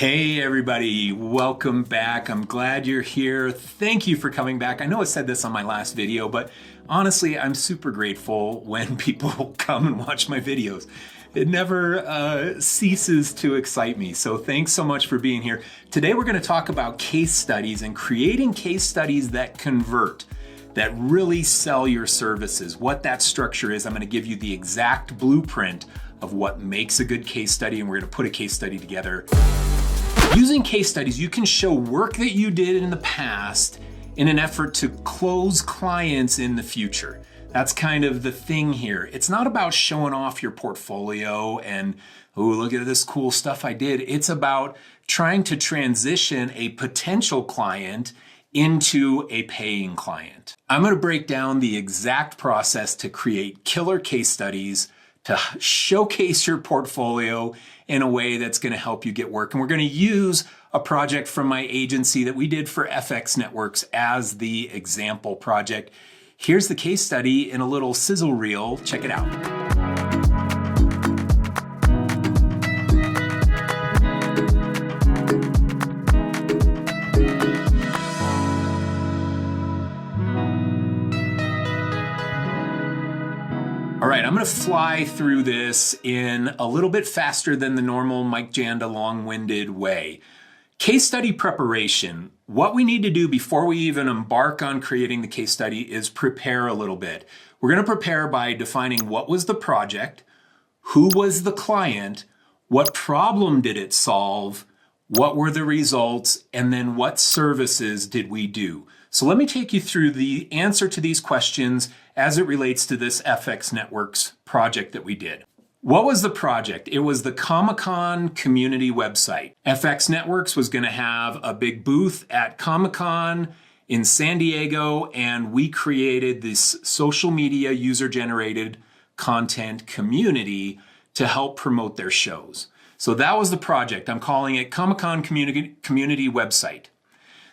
Hey everybody, welcome back. I'm glad you're here. Thank you for coming back. I know I said this on my last video, but honestly, I'm super grateful when people come and watch my videos. It never ceases to excite me. So thanks so much for being here. Today we're going to talk about case studies and creating case studies that convert, that really sell your services. What that structure is, I'm going to give you the exact blueprint of what makes a good case study, and we're going to put a case study together. Using case studies, you can show work that you did in the past in an effort to close clients in the future. That's kind of the thing here. It's not about showing off your portfolio and, oh, look at this cool stuff I did. It's about trying to transition a potential client into a paying client. I'm going to break down the exact process to create killer case studies to showcase your portfolio in a way that's going to help you get work. And we're going to use a project from my agency that we did for FX Networks as the example project. Here's the case study in a little sizzle reel. Check it out. All right, I'm going to fly through this in a little bit faster than the normal Mike Janda long-winded way. Case study preparation. What we need to do before we even embark on creating the case study is prepare a little bit. We're going to prepare by defining what was the project, who was the client, what problem did it solve, what were the results, and then what services did we do? So let me take you through the answer to these questions as it relates to this FX Networks project that we did. What was the project? It was the Comic-Con community website. FX Networks was going to have a big booth at Comic-Con in San Diego, and we created this social media user-generated content community to help promote their shows. So that was the project. I'm calling it Comic-Con community website.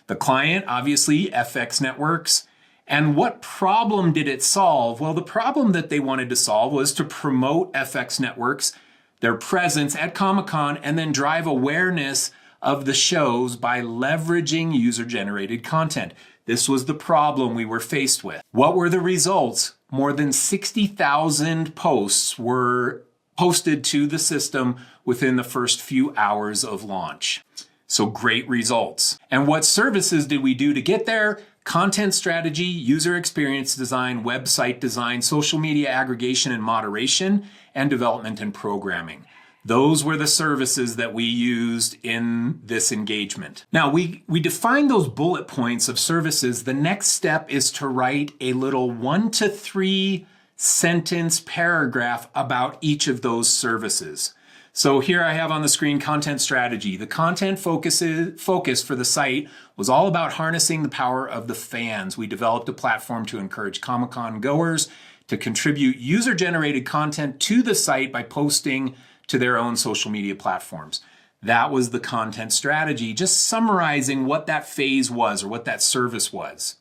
The client, obviously, FX Networks. And what problem did it solve? Well, the problem that they wanted to solve was to promote FX Networks, their presence at Comic-Con, and then drive awareness of the shows by leveraging user-generated content. This was the problem we were faced with. What were the results? More than 60,000 posts were posted to the system within the first few hours of launch. So great results. And what services did we do to get there? Content strategy, user experience design, website design, social media aggregation and moderation, and development and programming. Those were the services that we used in this engagement. Now, we defined those bullet points of services. The next step is to write a little 1 to 3 sentence paragraph about each of those services. So here I have on the screen content strategy. The content focus for the site was all about harnessing the power of the fans. We developed a platform to encourage Comic-Con goers to contribute user-generated content to the site by posting to their own social media platforms. That was the content strategy, just summarizing what that phase was or what that service was.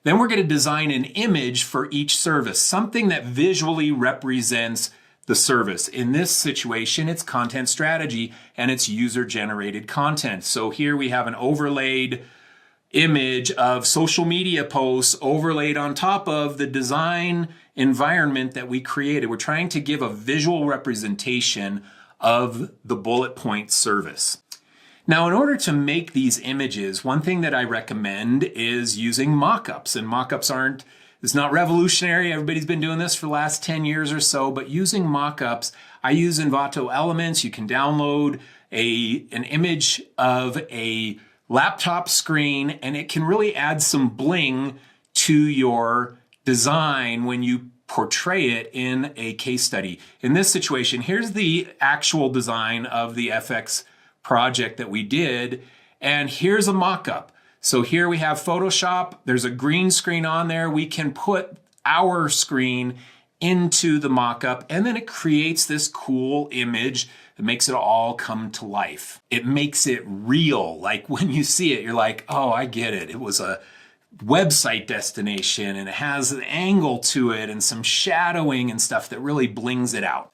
Then we're going to design an image for each service, something that visually represents the service. In this situation, it's content strategy and it's user-generated content. So here we have an overlaid image of social media posts overlaid on top of the design environment that we created. We're trying to give a visual representation of the bullet point service. Now, in order to make these images, one thing that I recommend is using mock-ups. And mock-ups it's not revolutionary. Everybody's been doing this for the last 10 years or so, but using mock-ups, I use Envato Elements. You can download an image of a laptop screen, and it can really add some bling to your design when you portray it in a case study. In this situation, here's the actual design of the FX project that we did, and here's a mock-up. So here we have Photoshop. There's a green screen on there. We can put our screen into the mock-up, and then it creates this cool image that makes it all come to life. It makes it real. Like when you see it, you're like, oh, I get it. It was a website destination, and it has an angle to it and some shadowing and stuff that really blings it out.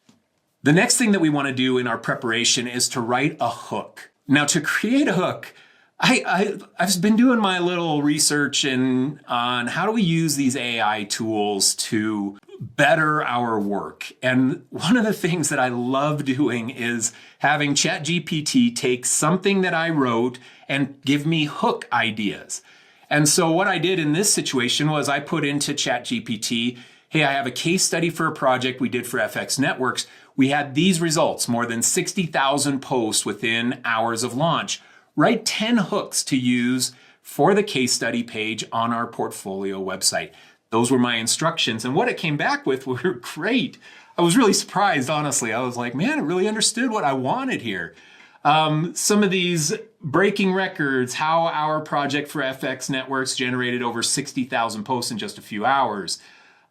The next thing that we want to do in our preparation is to write a hook. Now, to create a hook, I've been doing my little research on how do we use these AI tools to better our work. And one of the things that I love doing is having ChatGPT take something that I wrote and give me hook ideas. And so what I did in this situation was I put into ChatGPT, hey, I have a case study for a project we did for FX Networks. We had these results, more than 60,000 posts within hours of launch. Write 10 hooks to use for the case study page on our portfolio website. Those were my instructions. And what it came back with were great. I was really surprised, honestly. I was like, man, it really understood what I wanted here. Some of these breaking records, how our project for FX Networks generated over 60,000 posts in just a few hours.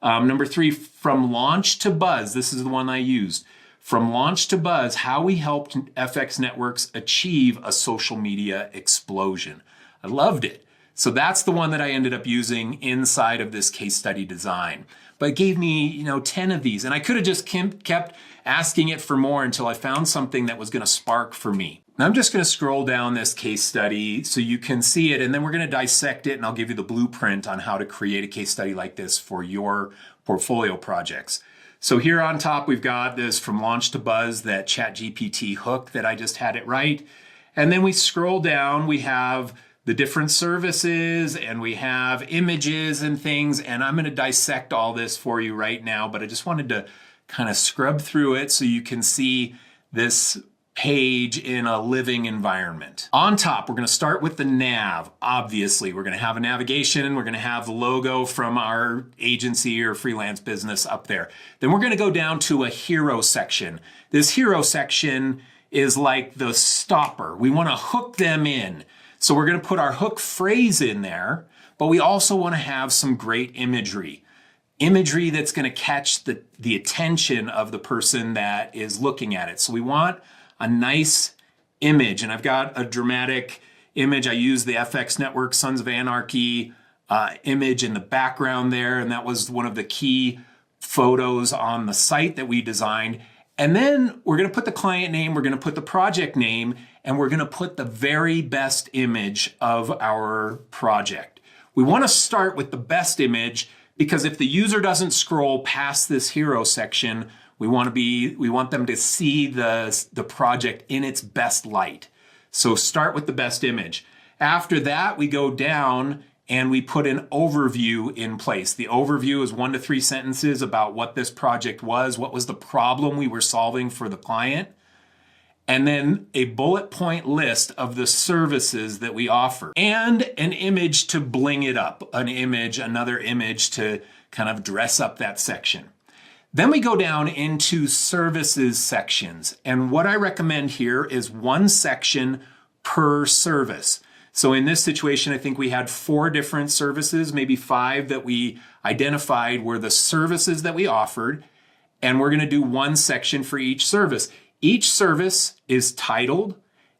Number 3, from launch to buzz. This is the one I used. From launch to buzz, how we helped FX Networks achieve a social media explosion. I loved it. So that's the one that I ended up using inside of this case study design. But it gave me, 10 of these. And I could have just kept asking it for more until I found something that was going to spark for me. Now I'm just going to scroll down this case study so you can see it, and then we're going to dissect it, and I'll give you the blueprint on how to create a case study like this for your portfolio projects. So here on top, we've got this from launch to buzz, that ChatGPT hook that I just had it right. And then we scroll down, we have the different services, and we have images and things, and I'm going to dissect all this for you right now, but I just wanted to kind of scrub through it so you can see this page in a living environment. On top, we're going to start with the nav. Obviously, we're going to have a navigation. We're going to have the logo from our agency or freelance business up there. Then we're going to go down to a hero section. This hero section is like the stopper. We want to hook them in. So we're going to put our hook phrase in there, but we also want to have some great imagery. Imagery that's going to catch the attention of the person that is looking at it. So we want a nice image, and I've got a dramatic image. I use the FX Network Sons of Anarchy image in the background there, and that was one of the key photos on the site that we designed. And then we're going to put the client name, we're going to put the project name, and we're going to put the very best image of our project. We want to start with the best image because if the user doesn't scroll past this hero section, we want them to see the project in its best light. So start with the best image. After that, we go down and we put an overview in place. The overview is 1 to 3 sentences about what this project was, what was the problem we were solving for the client, and then a bullet point list of the services that we offer, and an image to bling it up, another image to kind of dress up that section. Then we go down into services sections, and what I recommend here is 1 section per service. So in this situation, I think we had 4 different services, maybe 5 that we identified were the services that we offered, and we're going to do 1 section for each service. Each service is titled,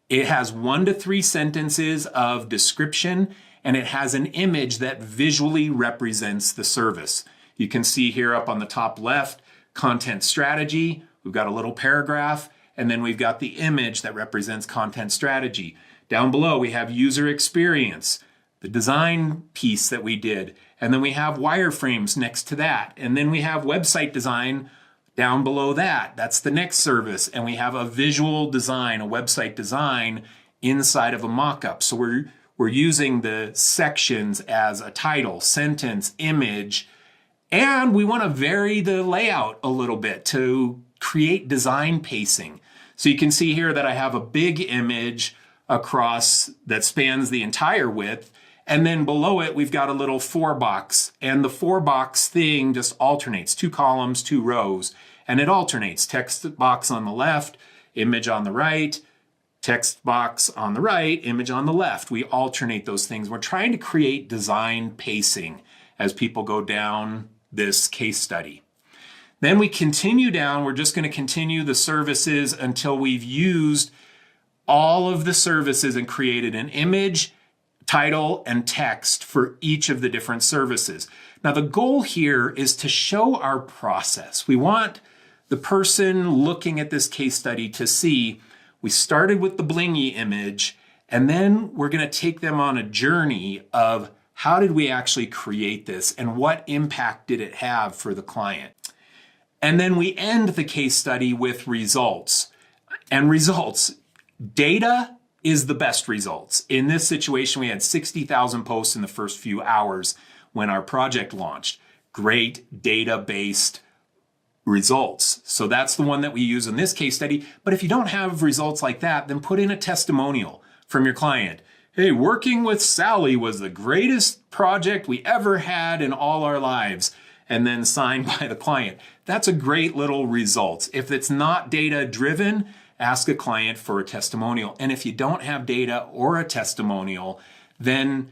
it has 1 to 3 sentences of description, and it has an image that visually represents the service. You can see here up on the top left, content strategy. We've got a little paragraph, and then we've got the image that represents content strategy. Down below, we have user experience, the design piece that we did, and then we have wireframes next to that, and then we have website design down below that. That's the next service, and we have a visual design, a website design inside of a mock-up. So we're using the sections as a title, sentence, image, and we want to vary the layout a little bit to create design pacing. So you can see here that I have a big image across that spans the entire width, and then below it we've got a little 4-box, and the 4-box thing just alternates, 2 columns, 2 rows, and it alternates. Text box on the left, image on the right, text box on the right, image on the left. We alternate those things. We're trying to create design pacing as people go down this case study. Then we continue down. We're just going to continue the services until we've used all of the services and created an image, title, and text for each of the different services. Now, the goal here is to show our process. We want the person looking at this case study to see We started with the blingy image, and then we're going to take them on a journey of how did we actually create this and what impact did it have for the client. And then we end the case study with results. And results, data is the best results. In this situation, we had 60,000 posts in the first few hours when our project launched. Great data-based results. So that's the one that we use in this case study. But if you don't have results like that, then put in a testimonial from your client. Hey, working with Sally was the greatest project we ever had in all our lives. And then signed by the client. That's a great little result. If it's not data driven, ask a client for a testimonial. And if you don't have data or a testimonial, then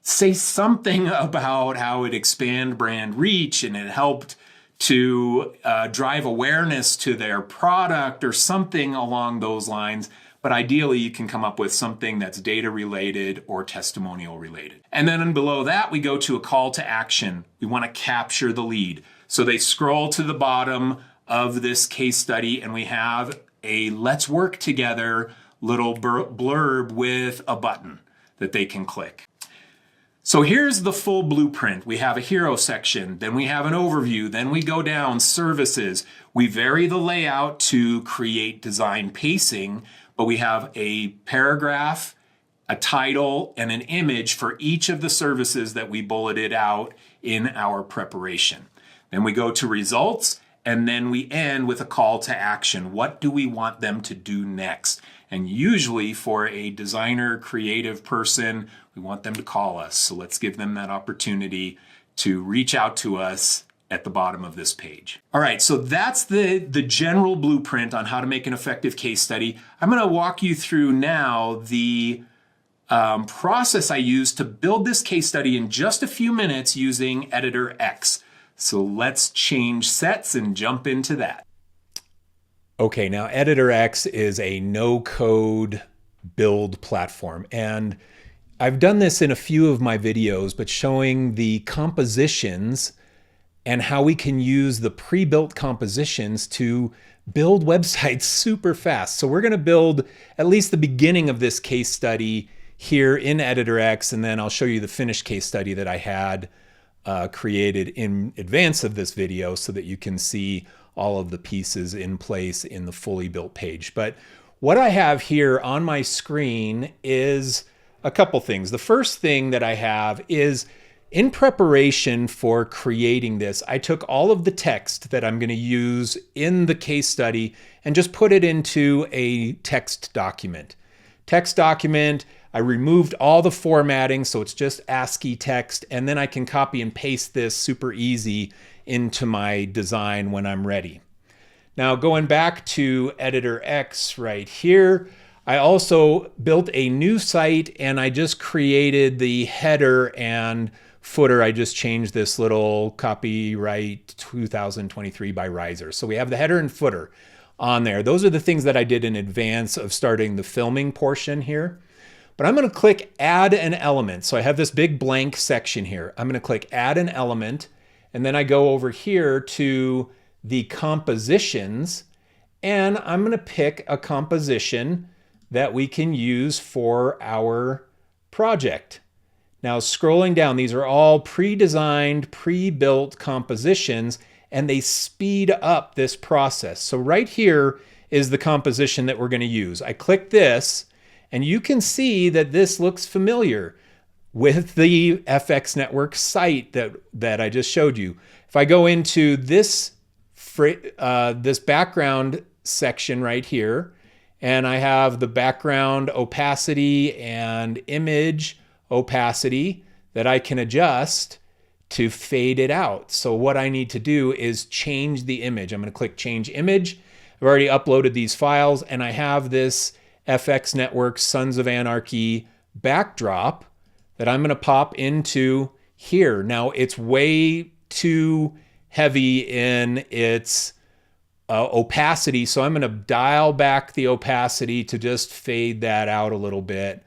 say something about how it expand brand reach and it helped to drive awareness to their product or something along those lines. But ideally, you can come up with something that's data related or testimonial related. And then below that, we go to a call to action. We want to capture the lead. So they scroll to the bottom of this case study and we have a let's work together little blurb with a button that they can click. So here's the full blueprint. We have a hero section, then we have an overview, then we go down services. We vary the layout to create design pacing, but we have a paragraph, a title, and an image for each of the services that we bulleted out in our preparation. Then we go to results, and then we end with a call to action. What do we want them to do next? And usually for a designer, creative person, we want them to call us. So let's give them that opportunity to reach out to us at the bottom of this page. All right, so that's the general blueprint on how to make an effective case study. I'm going to walk you through now the process I used to build this case study in just a few minutes using Editor X. So let's change sets and jump into that. Okay, now Editor X is a no-code build platform. And I've done this in a few of my videos, but showing the compositions and how we can use the pre-built compositions to build websites super fast. So we're going to build at least the beginning of this case study here in Editor X, and then I'll show you the finished case study that I had created in advance of this video so that you can see all of the pieces in place in the fully built page. But what I have here on my screen is a couple things. The first thing that I have is in preparation for creating this, I took all of the text that I'm going to use in the case study and just put it into a text document. Text document, I removed all the formatting, so it's just ASCII text, and then I can copy and paste this super easy into my design when I'm ready. Now going back to Editor X right here, I also built a new site and I just created the header and footer. I just changed this little copyright 2023 by Riser. So we have the header and footer on there. Those are the things that I did in advance of starting the filming portion here. But I'm going to click add an element. So I have this big blank section here. I'm going to click add an element, and then I go over here to the compositions, and I'm going to pick a composition that we can use for our project. Now scrolling down, these are all pre-designed, pre-built compositions, and they speed up this process. So right here is the composition that we're going to use. I click this, and you can see that this looks familiar with the FX Network site that I just showed you. If I go into this background section right here, and I have the background opacity and image opacity that I can adjust to fade it out. So what I need to do is change the image. I'm going to click change image. I've already uploaded these files, and I have this FX Network Sons of Anarchy backdrop that I'm going to pop into here. Now it's way too heavy in its opacity, so I'm going to dial back the opacity to just fade that out a little bit,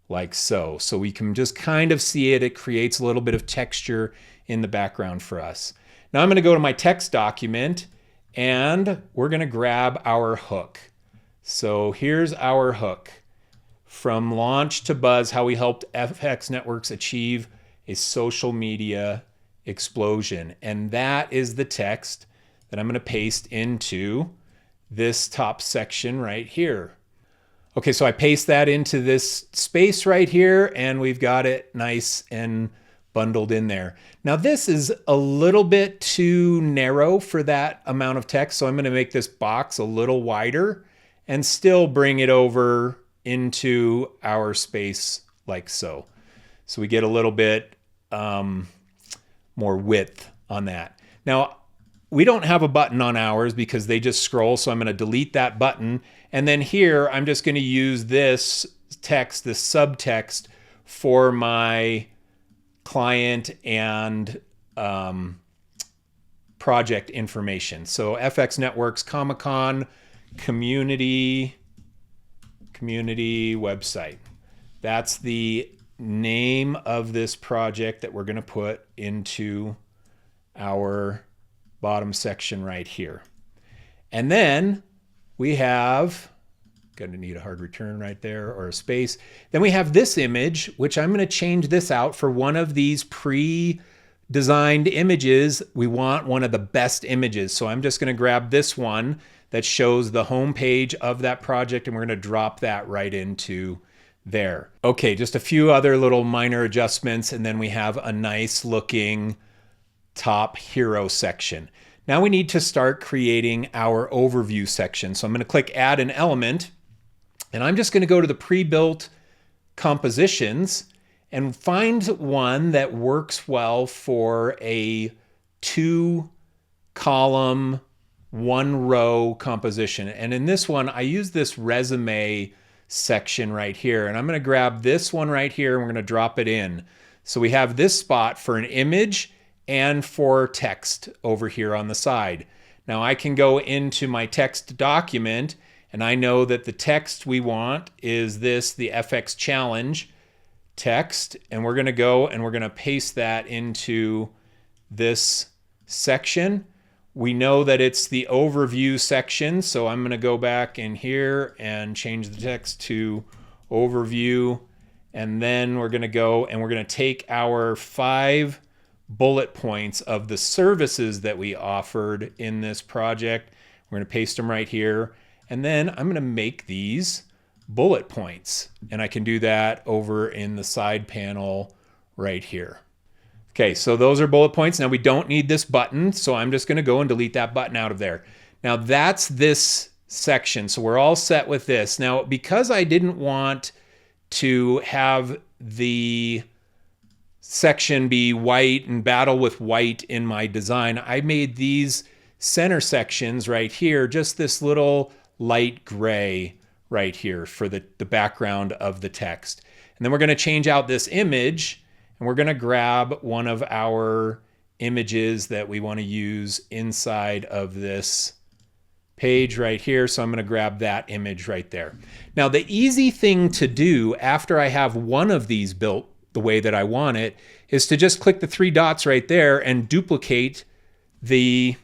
like so. So we can just kind of see it. It creates a little bit of texture in the background for us. Now I'm going to go to my text document, and we're going to grab our hook. So here's our hook. From launch to buzz, how we helped FX networks achieve a social media explosion. And that is the text that I'm going to paste into this top section right here. Okay, so I paste that into this space right here, and we've got it nice and bundled in there. Now this is a little bit too narrow for that amount of text, so I'm going to make this box a little wider and still bring it over into our space like so. So we get a little bit more width on that. Now, we don't have a button on ours because they just scroll, so I'm going to delete that button. And then here, I'm just going to use this text, this subtext, for my client and project information. So FX Networks Comic-Con community website. That's the name of this project that we're going to put into our bottom section right here. And then we have, going to need a hard return right there or a space. Then we have this image, which I'm going to change this out for one of these pre-designed images. We want one of the best images. So I'm just going to grab this one that shows the home page of that project, and we're going to drop that right into there. Okay, just a few other little minor adjustments, and then we have a nice looking top hero section. Now we need to start creating our overview section. So I'm going to click add an element, and I'm just going to go to the pre-built compositions and find one that works well for a 2-column, 1-row composition. And in this one, I use this resume section right here. And I'm going to grab this one right here, and we're going to drop it in. So we have this spot for an image and for text over here on the side. Now I can go into my text document, and I know that the text we want is this, the FX challenge text. And we're going to go and we're going to paste that into this section. We know that it's the overview section, so I'm going to go back in here and change the text to overview. And then we're going to go and we're going to take our 5 bullet points of the services that we offered in this project. We're going to paste them right here. And then I'm going to make these bullet points. And I can do that over in the side panel right here. Okay, so those are bullet points. Now we don't need this button, so I'm just going to go and delete that button out of there. Now that's this section, so we're all set with this. Now, because I didn't want to have the section be white and battle with white in my design, I made these center sections right here just this little light gray right here for the background of the text. And then we're going to change out this image, and we're going to grab one of our images that we want to use inside of this page right here. So I'm going to grab that image right there. Now, the easy thing to do after I have one of these built the way that I want it is to just click the 3 dots right there and duplicate the...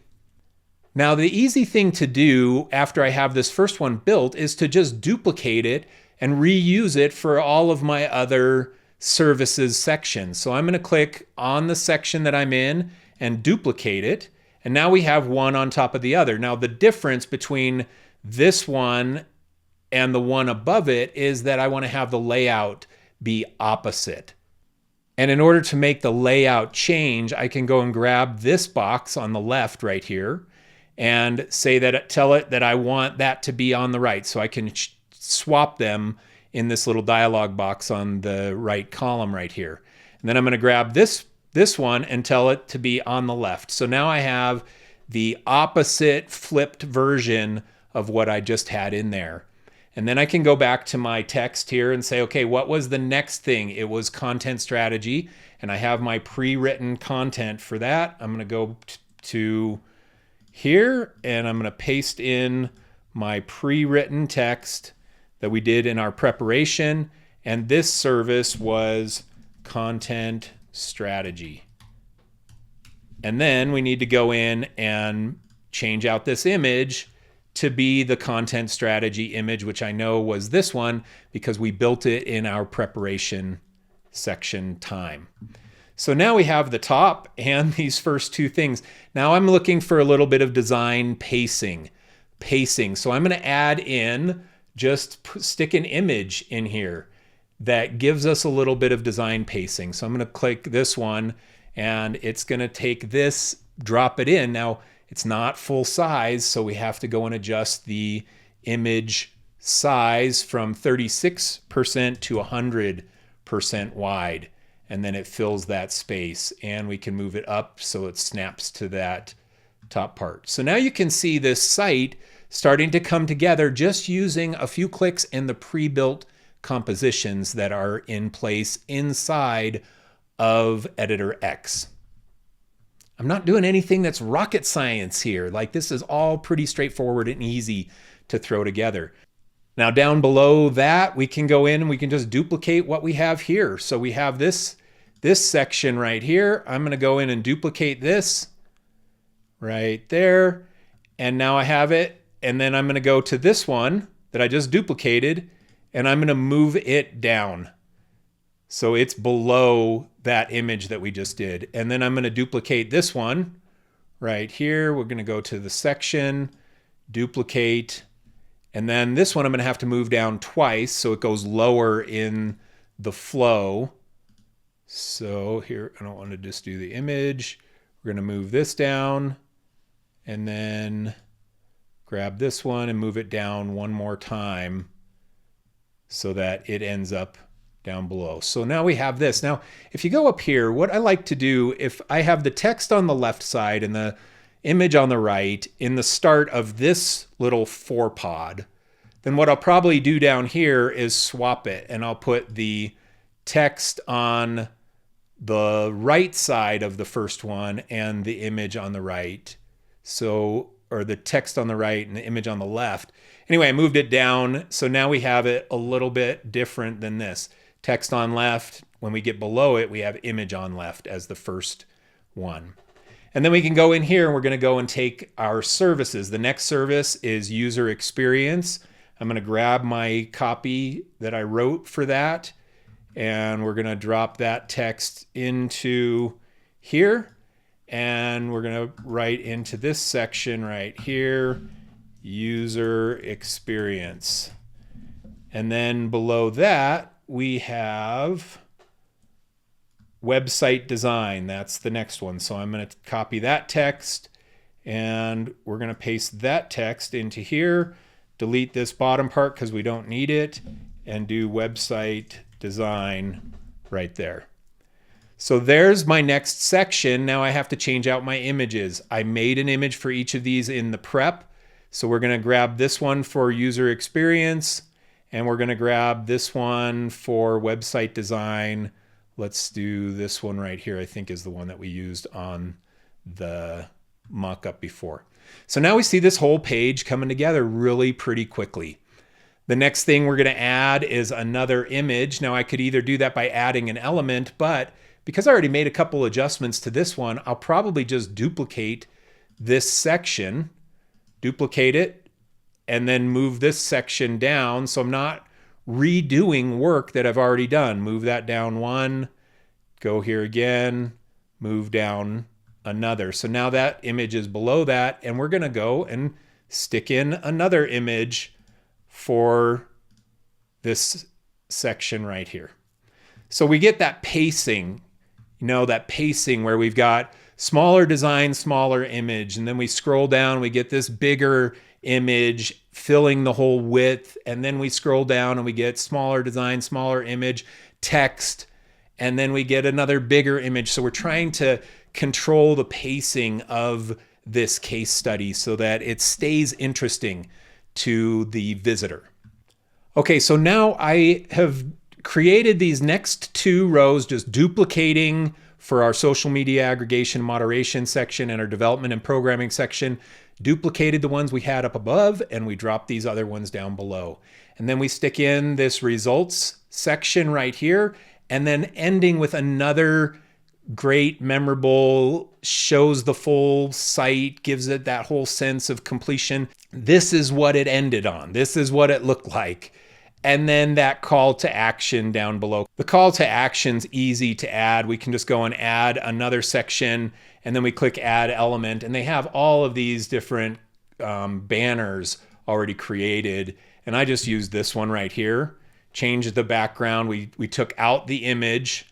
Now, the easy thing to do after I have this first one built is to just duplicate it and reuse it for all of my other services section. So I'm going to click on the section that I'm in and duplicate it. And now we have one on top of the other. Now the difference between this one and the one above it is that I want to have the layout be opposite. And in order to make the layout change, I can go and grab this box on the left right here and say that, tell it that I want that to be on the right. So I can swap them in this little dialog box on the right column right here. And then I'm going to grab this one and tell it to be on the left. So now I have the opposite flipped version of what I just had in there. And then I can go back to my text here and say, okay, what was the next thing? It was content strategy. And I have my pre-written content for that. I'm going to go to here and I'm going to paste in my pre-written text that we did in our preparation. And this service was content strategy. And then we need to go in and change out this image to be the content strategy image, which I know was this one because we built it in our preparation section time. So now we have the top and these first two things. Now I'm looking for a little bit of design pacing. So I'm going to add in, just stick an image in here that gives us a little bit of design pacing. So I'm going to click this one and it's going to take this, drop it in. Now it's not full size, so we have to go and adjust the image size from 36% to 100% wide. And then it fills that space and we can move it up so it snaps to that top part. So now you can see this site starting to come together just using a few clicks and the pre-built compositions that are in place inside of Editor X. I'm not doing anything that's rocket science here. Like, this is all pretty straightforward and easy to throw together. Now down below that, we can go in and we can just duplicate what we have here. So we have this section right here. I'm going to go in and duplicate this right there. And now I have it. And then I'm going to go to this one that I just duplicated and I'm going to move it down. So it's below that image that we just did. And then I'm going to duplicate this one right here. We're going to go to the section, duplicate. And then this one I'm going to have to move down twice so it goes lower in the flow. So here, I don't want to just do the image. We're going to move this down and then grab this one and move it down one more time so that it ends up down below. So now we have this. Now, if you go up here, what I like to do, if I have the text on the left side and the image on the right in the start of this little 4-pod, then what I'll probably do down here is swap it and I'll put the text on the right side of the first one and the image on the right. So, or the text on the right and the image on the left. Anyway, I moved it down. So now we have it a little bit different than this. Text on left. When we get below it, we have image on left as the first one. And then we can go in here and we're going to go and take our services. The next service is user experience. I'm going to grab my copy that I wrote for that. And we're going to drop that text into here. And we're going to write into this section right here, user experience. And then below that, we have website design. That's the next one. So I'm going to copy that text and we're going to paste that text into here, delete this bottom part because we don't need it, and do website design right there. So there's my next section. Now I have to change out my images. I made an image for each of these in the prep. So we're going to grab this one for user experience. And we're going to grab this one for website design. Let's do this one right here, I think is the one that we used on the mock-up before. So now we see this whole page coming together really pretty quickly. The next thing we're going to add is another image. Now I could either do that by adding an element, but because I already made a couple adjustments to this one, I'll probably just duplicate this section, duplicate it, and then move this section down. So I'm not redoing work that I've already done. Move that down one, go here again, move down another. So now that image is below that, and we're going to go and stick in another image for this section right here. So we get that pacing, that pacing where we've got smaller design, smaller image, and then we scroll down, we get this bigger image filling the whole width, and then we scroll down and we get smaller design, smaller image, text, and then we get another bigger image. So we're trying to control the pacing of this case study so that it stays interesting to the visitor. Okay, so now I have created these next two rows, just duplicating for our social media aggregation moderation section and our development and programming section, duplicated the ones we had up above, and we dropped these other ones down below. And then we stick in this results section right here, and then ending with another great, memorable, shows the full site, gives it that whole sense of completion. this is what it ended on. This is what it looked like. And then that call to action down below. The call to action's easy to add. We can just go and add another section, and then we click add element, and they have all of these different banners already created. And I just used this one right here. Changed the background. We took out the image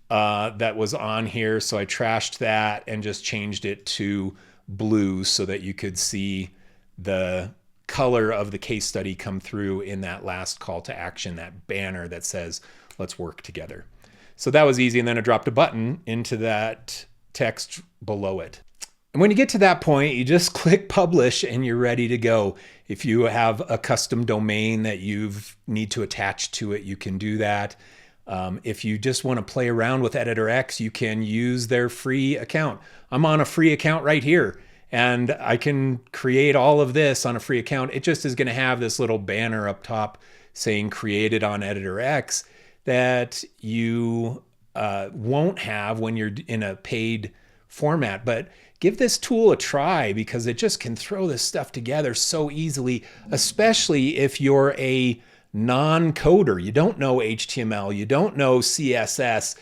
that was on here, so I trashed that and just changed it to blue so that you could see the color of the case study come through in that last call to action, that banner that says, let's work together. So that was easy. And then I dropped a button into that text below it. And when you get to that point, you just click publish and you're ready to go. If you have a custom domain that you need to attach to it, you can do that. If you just want to play around with Editor X, you can use their free account. I'm on a free account right here, and I can create all of this on a free account. It just is going to have this little banner up top saying created on Editor X that you won't have when you're in a paid format. But give this tool a try because it just can throw this stuff together so easily, especially if you're a non-coder. You don't know HTML, you don't know CSS.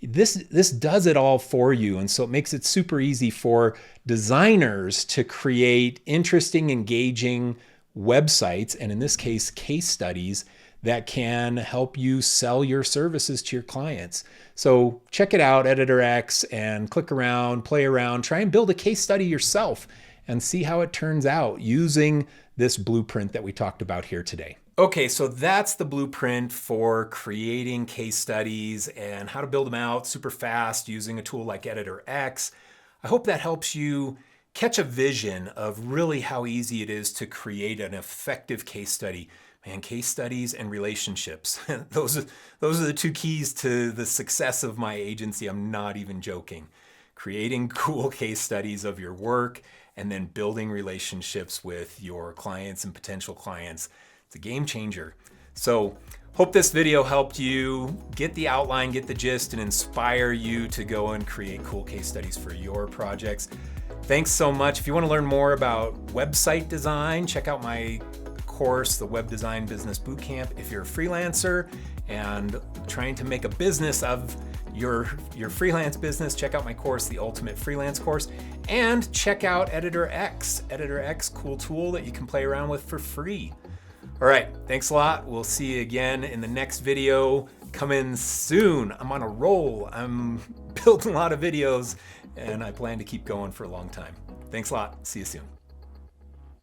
This does it all for you. And so it makes it super easy for designers to create interesting, engaging websites, and in this case, case studies that can help you sell your services to your clients. So check it out, Editor X, and click around, play around, try and build a case study yourself and see how it turns out using this blueprint that we talked about here today. Okay, so that's the blueprint for creating case studies and how to build them out super fast using a tool like Editor X. I hope that helps you catch a vision of really how easy it is to create an effective case study. Man, case studies and relationships. Those are the two keys to the success of my agency. I'm not even joking. Creating cool case studies of your work and then building relationships with your clients and potential clients. It's a game changer. So hope this video helped you get the outline, get the gist, and inspire you to go and create cool case studies for your projects. Thanks so much. If you want to learn more about website design, check out my course, the Web Design Business Bootcamp. If you're a freelancer and trying to make a business of your freelance business, check out my course, the Ultimate Freelance Course, and check out Editor X. Editor X, cool tool that you can play around with for free. All right, thanks a lot. We'll see you again in the next video. Coming soon. I'm on a roll. I'm building a lot of videos and I plan to keep going for a long time. Thanks a lot. See you soon.